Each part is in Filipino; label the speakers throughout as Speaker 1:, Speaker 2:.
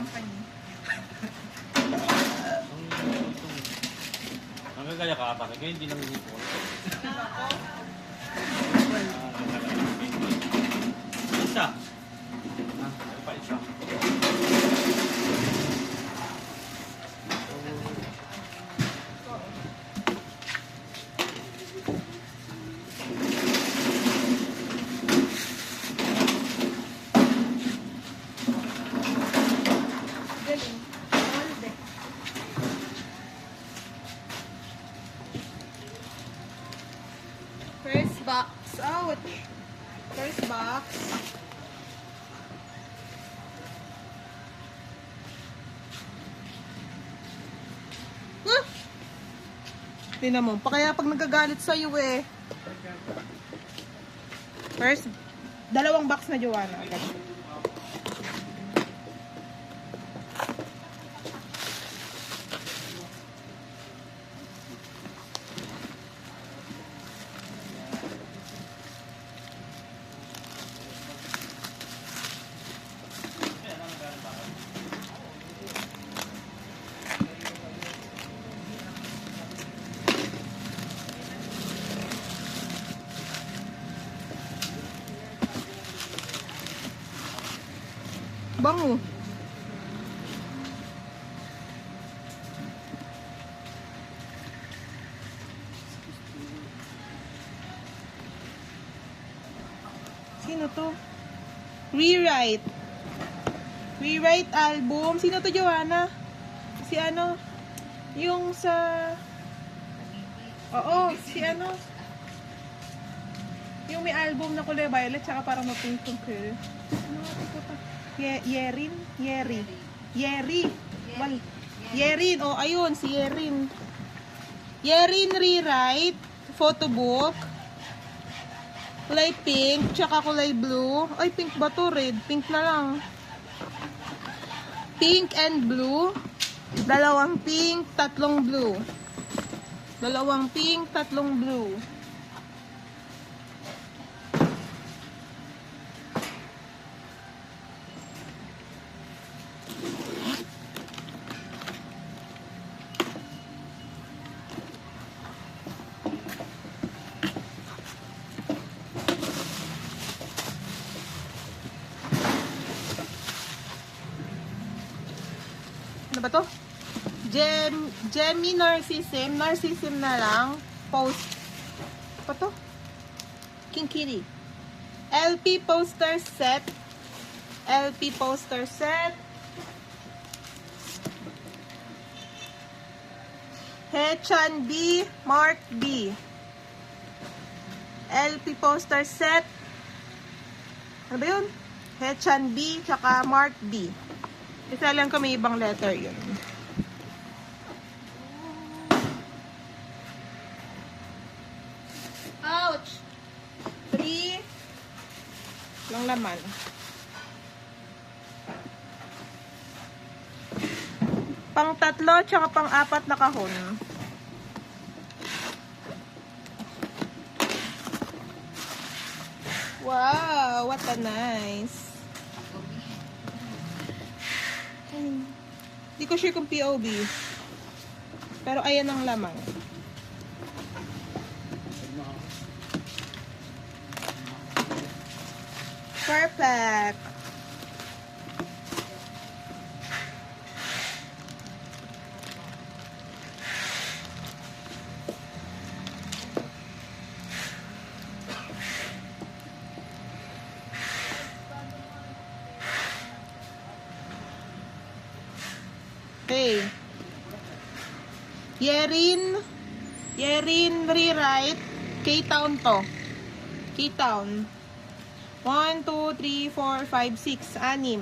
Speaker 1: company.
Speaker 2: Ang gagaya ka pa, kaya hindi lang hindi po. Isa. Ano pa isa?
Speaker 1: Galing. Molde. First box. Ouch. First box. Huh? Tingnan mo. Pa kaya pag nagagalit sa'yo eh. First, dalawang box na Joanna. Agad. Bango. Sino to? Rewrite. Rewrite album. Sino to, Joanna? Si ano? Yung sa... Oo, si ano? Yung may album na kulay violet tsaka parang mapink yung color. Ano nga ito pa? Yerin? Yeri. Yeri. Well, Yerin. Oh, ayun, si Yerin. Yerin Rewrite. Photobook. Kulay pink, tsaka kulay blue. Ay, pink ba to? Red. Pink na lang. Pink and blue. Dalawang pink, tatlong blue. Dalawang pink, tatlong blue. Ano ba to? Gemi Narcissism. Narcissism na lang. Post. Ano ba to? King Kitty. LP poster set. LP poster set. Hechan B. Mark B. LP poster set. Ano ba yun? Hechan B. Tsaka Mark B. Isa lang kami ibang letter yun. Ouch! 3 lang laman. Pang tatlo tsaka pang apat na kahon. Wow! What a nice! Hindi ko sure kung POB. Pero ayan ang lamang. Perfect. Okay. Yerin Rewrite. K-Town to. K-Town. 1, 2, 3, 4, 5, 6. 6.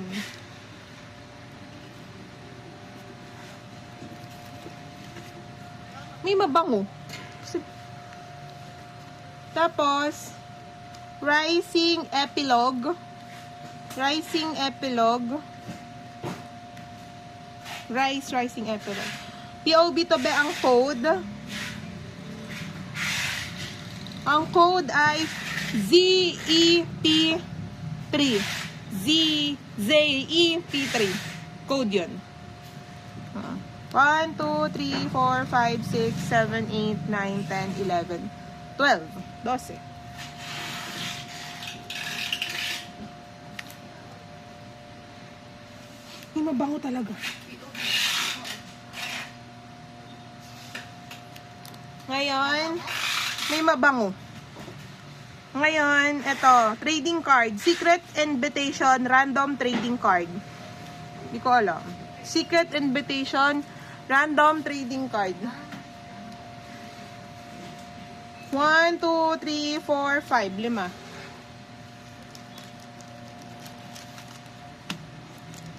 Speaker 1: May mabango. Tapos, Rising Epilogue. Rising Epilogue. Rising Epilogue. POB to be ang code. Ang code ay ZEP3. ZEP3. Code yun. 1, 2, 3, 4, 5, 6, 7, 8, 9, 10, 11, 12, 12. May mabango talaga. Ngayon, may mabango. Ngayon, ito, trading card. Secret Invitation Random Trading Card. Hindi ko alam. Secret Invitation Random Trading Card. 1, 2, 3, 4, 5. 5.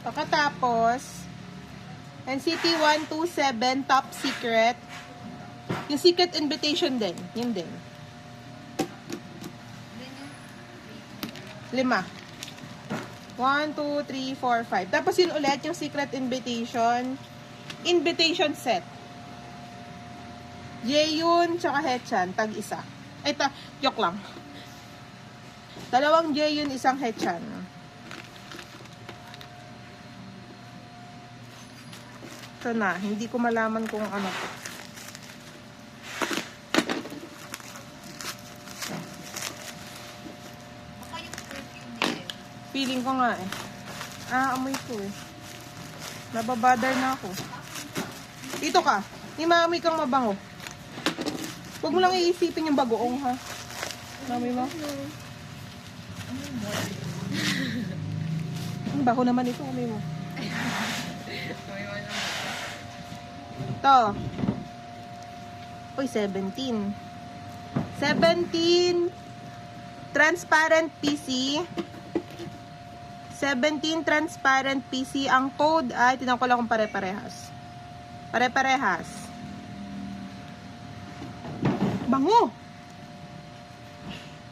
Speaker 1: Pagkatapos, NCT 127 Top Secret. Yung Secret Invitation din. Yun din. 5. 1, 2, 3, 4, 5. Tapos yun ulit, yung Secret Invitation. Invitation set. Jaeyoon tsaka Haechan, tag-isa. Ay, yok lang. 2 Jaeyoon, 1 Haechan. Ito na, hindi ko malaman kung ano to. Feeling ko nga eh. Amoy ko eh. Nababadar na ako. Dito ka. May maamoy kang mabango. Huwag mo lang iisipin yung bagoong ha. Maamoy mo? Ang bago naman ito. Amoy mo. Ito. Uy, 17. 17 transparent PC. 17 transparent PC. Ang code ay, tinan ko lang kung pare-parehas. Pare-parehas. Bango!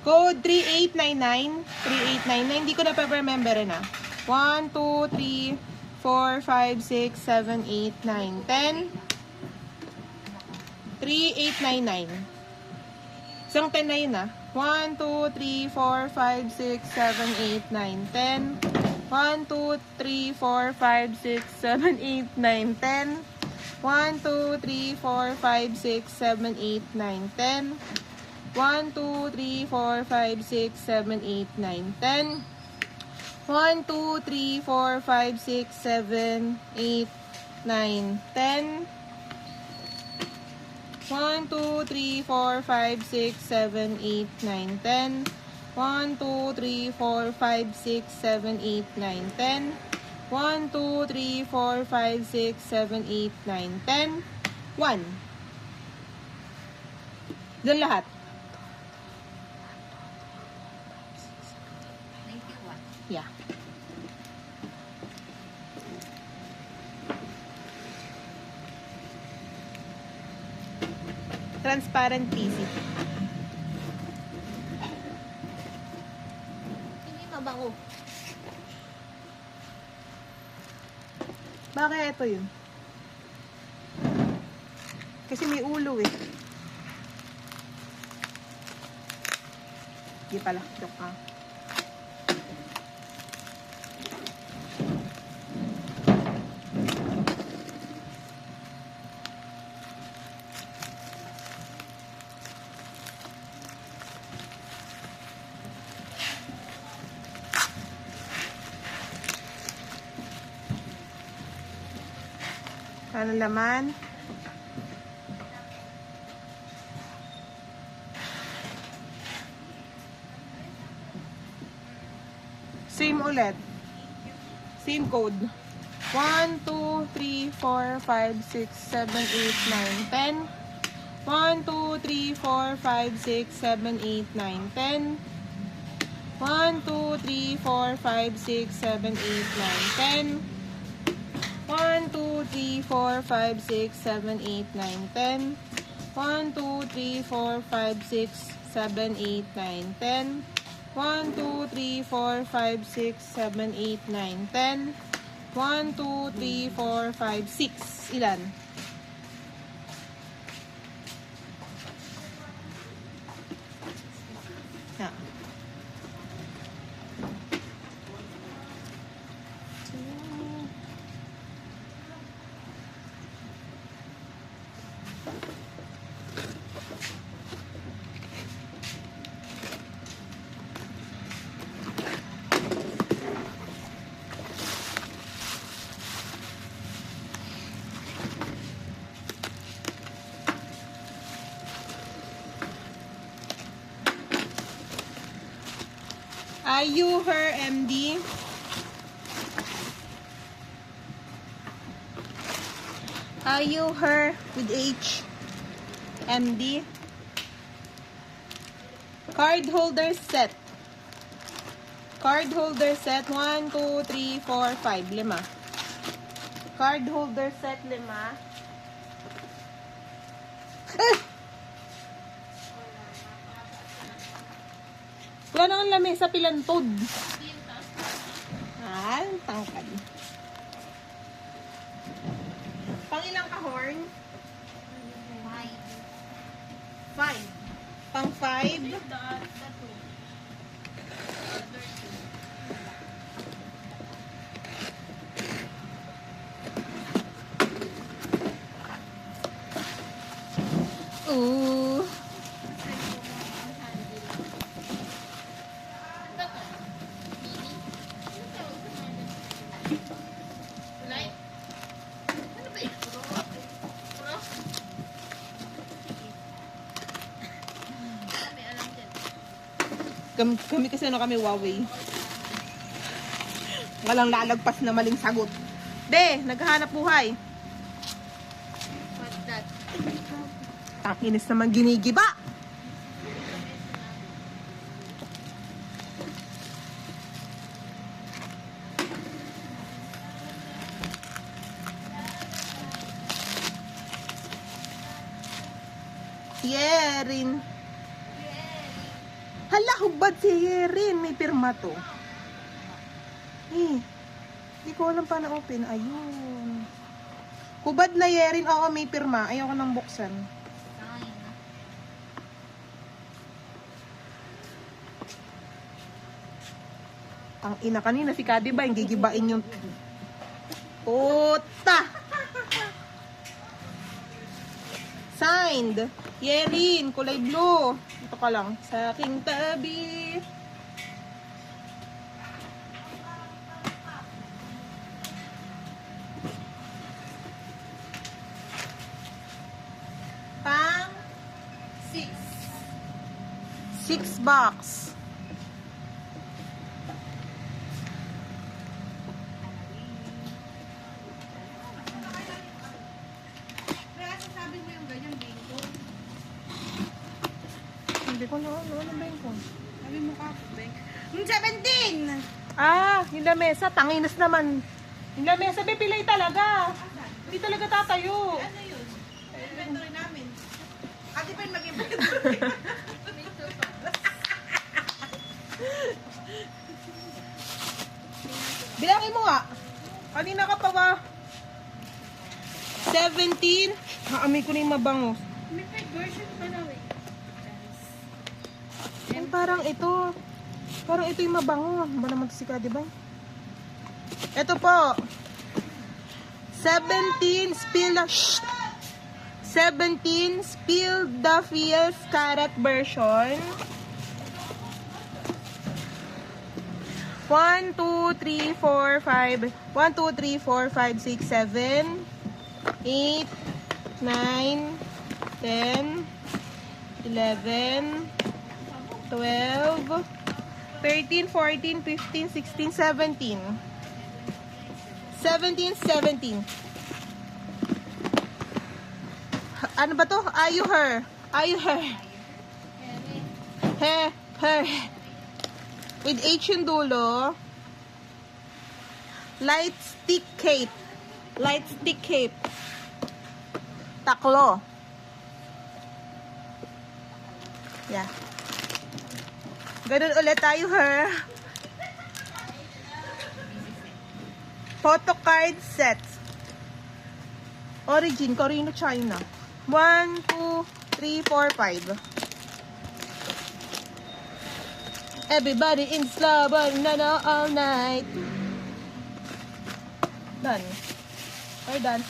Speaker 1: Code 3899. 3899. Hindi ko na pa-remember na. 1, 2, 3, 4, 5, 6, 7, 8, 9, 10. 3899. Isang 10 na yun 1, 2, 3, 4, 5, 6, 7, 8, 9, 10. 1, 2, 3, 4, 5, 6, 7, 8, 9, 10. 1, 2, 3, 4, 5, 6, 7, 8, 9, 10. 1, 2, 3, 4, 5, 6, 7, 8, 9, 10. 1, 2, 3, 4, 5, 6, 7, 8, 9, 10. 1, 2, 3, 4, 5, 6, 7, 8, 9, 10. 1, 2, 3, 4, 5, 6, 7, 8, 9, 10. 1, 2, 3, 4, 5, 6, 7, 8, 9, 10. 1. Doon lahat. 91. Yeah. Transparent PC.
Speaker 3: Hindi mabango.
Speaker 1: Bakit ito yun? Kasi may ulo eh. Di pala. Joke ka. Ano laman? Same ulit. Same code. 1, 2, 3, 4, 5, 6, 7, 8, 9, 10. 1, 2, 3, 4, 5, 6, 7, 8, 9, 10. 1, 2, 3, 4, 5, 6, 7, 8, 9, 10. 1, 2, 3, 4, 5, 6, 7, 8, 9, 10. 1, 2, 3, 4, 5, 6, 7, 8, 9, 10. 1, 2, 3, 4, 5, 6, 7, 8, 9, 10. 1, 2, 3, 4, 5, 6. Ilan? Yeah. Are you her MD? Are you her with H? MD? Card holder set. Card holder set. 1, 2, 3, 4, 5. 5. Card holder set 5. Wala na ang lamesa pilantod. Tangkad. Pang ilang ka horn? 5. Pang 5? Ooh. Kami kasi kami Huawei. Walang lalagpas na maling sagot. De, naghahanap buhay.
Speaker 3: What's that?
Speaker 1: Takinis naman ginigiba. Yerin. Hala, hubad si Yerin. May pirma to. Hindi ko alam paano open. Ayun. Hubad na Yerin. Oo, may pirma. Ayoko nang buksan. Ang ina kanina si Kadi ba, yung gigibain yung puta. Signed, Yerin, kulay blue. Ito ka lang, sa aking tabi. Pang 6. 6 box. Hindi ko na ano ba yun ko?
Speaker 3: Sabi mo ka, Bank. 17!
Speaker 1: Yung lamesa, tanginas naman. Yung lamesa, be, pilay talaga. Hindi talaga tatayo.
Speaker 3: Ano yun? Inventory namin. Ate pa yung mag-inventory.
Speaker 1: Bilangin mo nga. Kanina ka pa ba? 17. Maamoy ko na yung mabango.
Speaker 3: May version pa daw eh.
Speaker 1: Parang ito. Parang ito yung mabango. Ba naman si Kadi ba? Ito po. 17 spill 17 spill the feels carrot version. 1, 2, 3, 4, 5. 1, 2, 3, 4, 5, 6, 7, 8, 9, 10, 11, 12, 13, 14, 15, 16, 17. 17. Ano ba to? Are you her? Are you her? Her. With H yung dulo. Light stick cape. Taklo. Yeah. Ganun ulit tayo, her. Photo card set. Origin, Koreano, China. 1, 2, 3, 4, 5. Everybody in slow, but not all night. Done. Or done.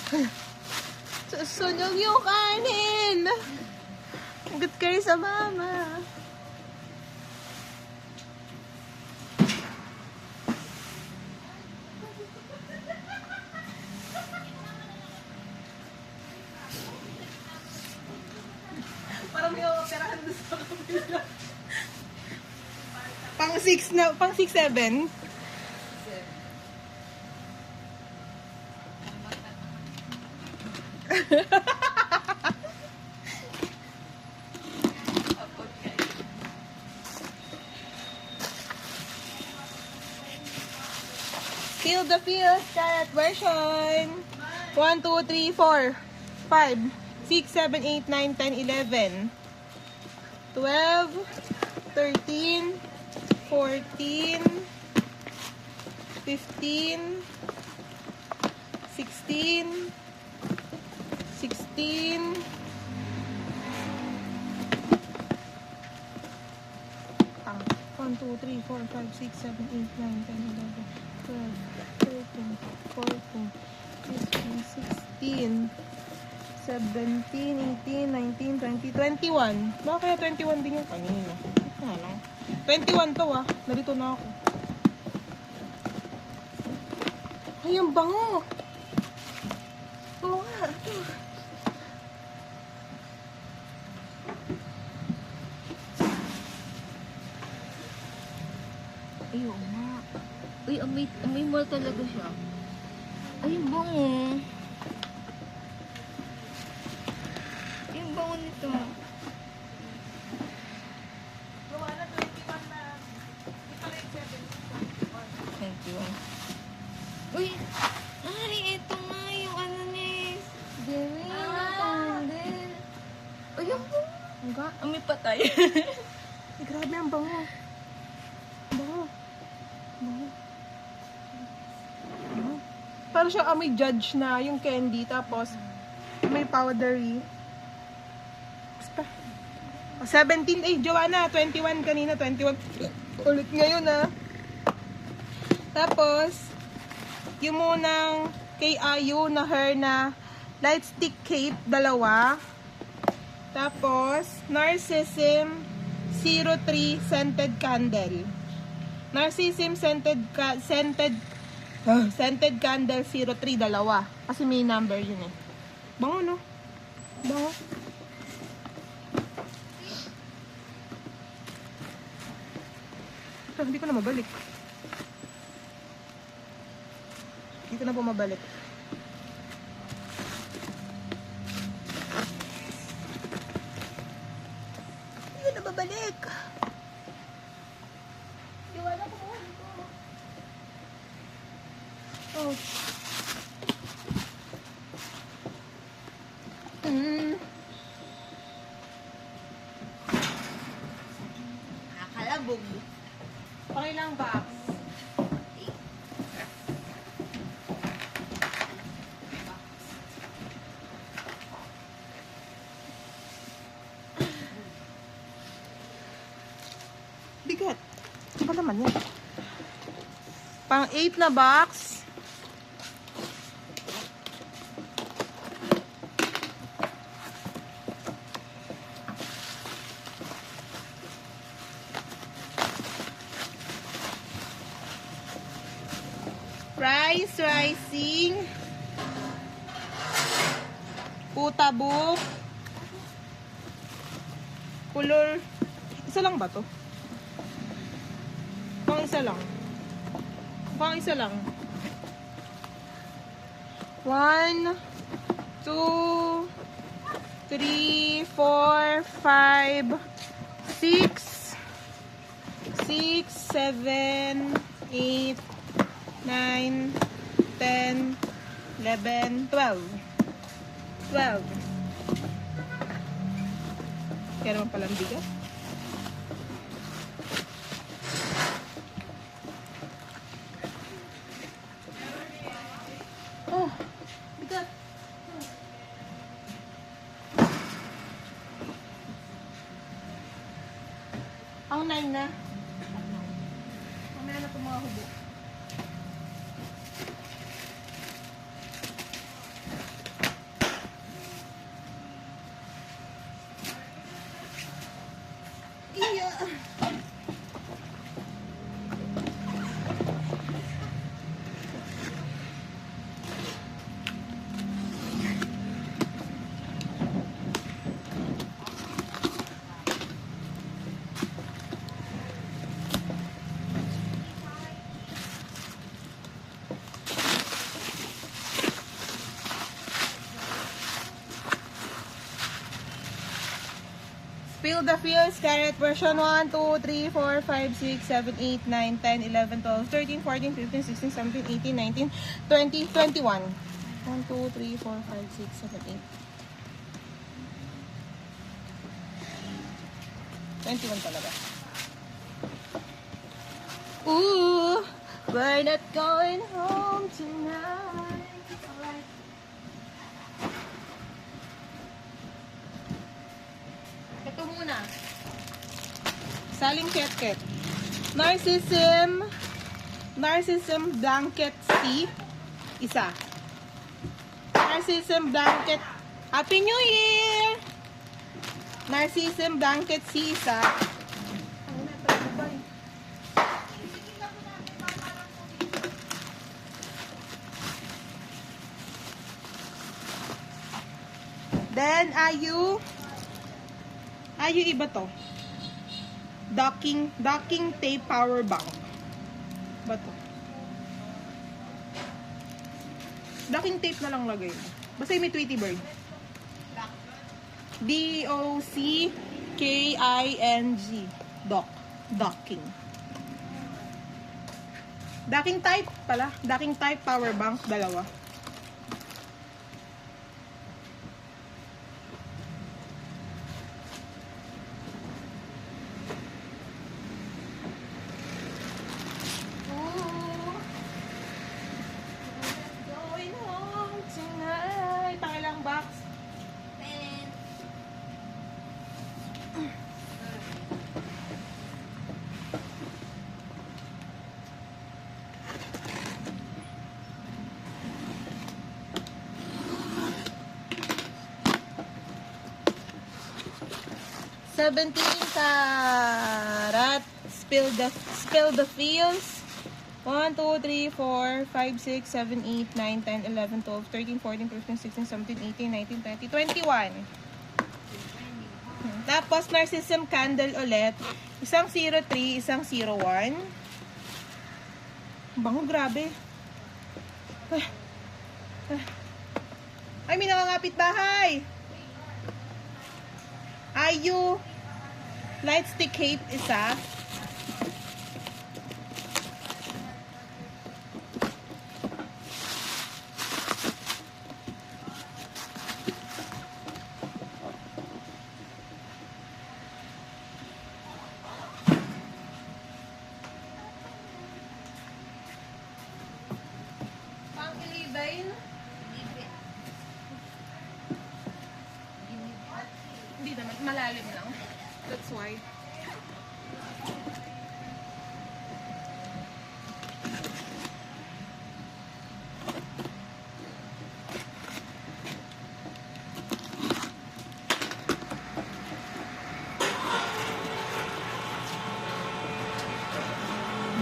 Speaker 1: Susunog yung kanin. Good kayo sa mama. Parang may operahan doon sa kapila. Pang Pang 6 na, pang 6, 7. Feel the feel, Scarlet version. 1, 2, 3, 4, 5, 6, 7, 8, 9, 10, 11, 12, 13, 14, 15, 16, 16, 1, 2, 3, 4, 5, 6, 7, 8, 9, 10, 11, 12, 13, 14, 15, 16, 17, 18, 19, 20, 21. Baka kaya 21 din yung kanina. Ito nga lang. 21 to ah. Narito na ako. Ay, ang bango! Oo nga. Ito.
Speaker 4: Ay, oo nga. Uy, amoy mo talaga siya. Ay, yung bango. Yung bango nito.
Speaker 3: Gawa na 21 na. Di pala yung
Speaker 4: 21. Uy! Ay, ito nga yung ano ni Jerry. Yung candle. Uy, yung bango.
Speaker 1: Hangga.
Speaker 4: Amoy patay.
Speaker 1: Ay, grabe ang bango. Bango. Bango. Bango. Parang siya may judge na yung candy. Tapos, may powdery. Basta. 17. Eh, Joanna. 21 kanina. 21. Ulit ngayon ah. Tapos, yung munang kay Ayu na hair na light stick cape, dalawa. Tapos, Narcissism 03 scented candle. Narcissism scented candle 03, dalawa. Kasi may number yun eh. Bango, no? Bango. Ito, hindi ko na mabalik. Hindi ko na po mabalik. Hindi ko na mabalik.
Speaker 3: Iwala ko mo.
Speaker 1: Oh. Mm.
Speaker 3: Nakakalabog.
Speaker 1: Pangilang box? Bigat. Ano ba naman yan? Pang 8 na box. Rice, rising. Puta book. Color. Isa lang ba to? Pang isa lang. Pang isa lang. 1, 2, 3, 4, 5, 6, 7, 8, 9, 10, 11, 12. 12. Kaya naman palang bigat. Oh, bigat. Ang 9 na. Mamaya na itong mga hubo. Iya. Spill the Fields, Carrot version 1, 2, 3, 4, 5, 6, 7, 8, 9, 10, 11, 12, 13, 14, 15, 16, 17, 18, 19, 20, 21. 1, 2, 3, 4, 5, 6, 7, 8. 21 talaga. Ooh, we're not going home tonight. Ito muna. Saling ket-ket. Narcissism blanket C. Isa. Narcissism blanket. Happy New Year! Narcissism blanket C. Isa. Then, Ayu iba to. Docking tape power bank. Ba to? Docking tape na lang lagay mo. Basta yung may Tweety Bird. D-O-C-K-I-N-G. Docking. Docking type pala. Docking type power bank. Dalawa. Box. 17 karat. Spill the fields. 1, 2, 3, 4, 5, 6, 7, 8, 9, 10, 11, 12, 13, 14, 15, 16, 17, 18, 19, 20, 21. Tapos, Narcissism candle ulit. Isang 03, isang 01. Bango, grabe. Ay, may nakangapit bahay. Ayu. Light stick hate isa. Hindi naman, malalim lang. That's why.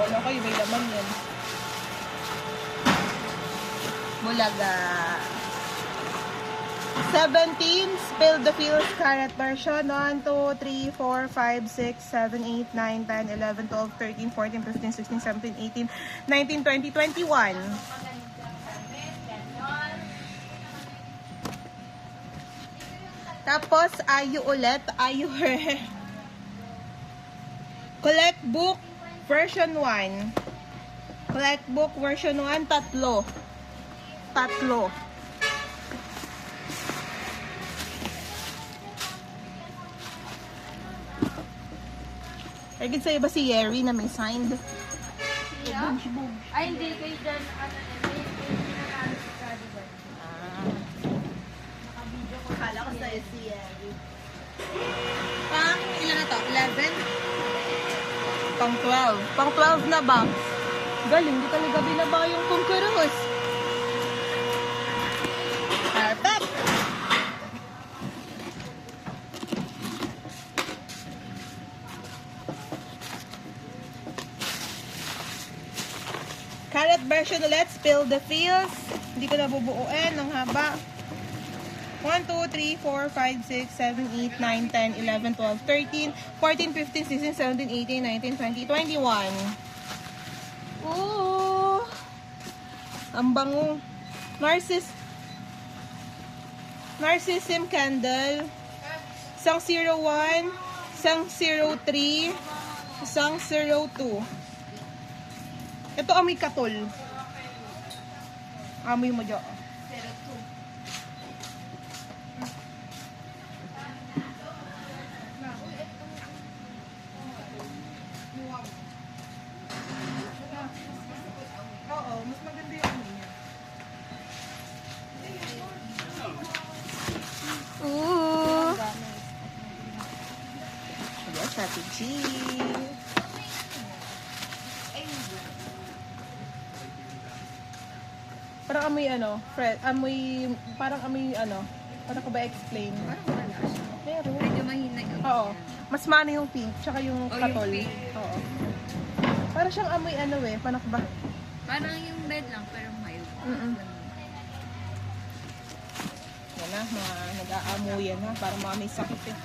Speaker 1: Wala kayo, may laman yan. Bulaga. 17, Spill the Fields, Carrot version. 1, 2, 3, 4, 5, 6, 7, 8, 9, 10, 11, 12, 13, 14, 15, 16, 17, 18, 19, 20, 21. Tapos, Ayu ulit. Ayu her. Collect book version 1. Collect book version 1, tatlo. Agad sa'yo ba si Yeri na may signed?
Speaker 4: Yeah. Ay, hindi. Kayo dyan, may pinakaano si Kadi ba? Naka-video ko.
Speaker 3: Kala ko sa'yo si Yeri.
Speaker 1: Pang, ilan na to? 11? Pang 12. Pang 12 na box. Galing, di talaga binaba yung Conquerors. Perfect! Carrot version ulit, Spill the Fields. Hindi ko nabubuuin ng haba. 1, 2, 3, 4, 5, 6, 7, 8, 9, 10, 11, 12, 13, 14, 15, 16, 17, 18, 19, 20, 21. Ooh! Ang bango. Narcissism candle. Isang 01, Isang 03. Isang 02. Ito amoy katol. Amoy mo dyan. Oo, mas maganda yung amoy niya.
Speaker 4: Ooh.
Speaker 1: Yes, Ate G. Parang amoy ano, amoy, parang amoy ano, parang ko ba explain? Meron.
Speaker 4: Medyo mahina yun.
Speaker 1: Oo. Mas mano yung pink, tsaka yung
Speaker 4: Oh, yung
Speaker 1: katol.
Speaker 4: pink.
Speaker 1: Oo. Parang siyang amoy ano eh, panak ba?
Speaker 4: Parang yung red lang, pero mild.
Speaker 1: Mm-mm. Yan na, mga nag-aamuyan na, parang mga may sakit eh.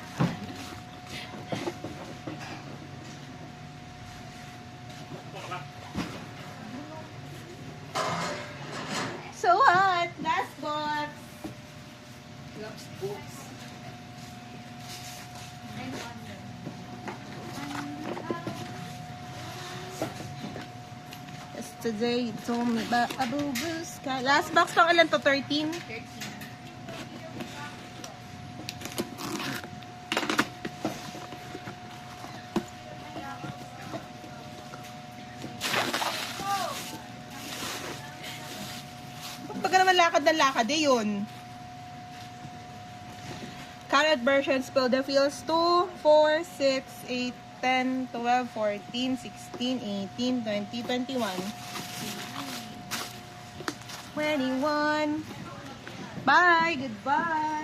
Speaker 1: So what? Last box. Yesterday you told me about a blue sky. Last box pang ilan to? 13?
Speaker 4: 13.
Speaker 1: Pagka naman lakad ng lakad eh yun. Carrot version spill the fields 2, 4, 6, 8, 10, 12, 14, 16, 18, 20, 21. 21. Bye! Goodbye!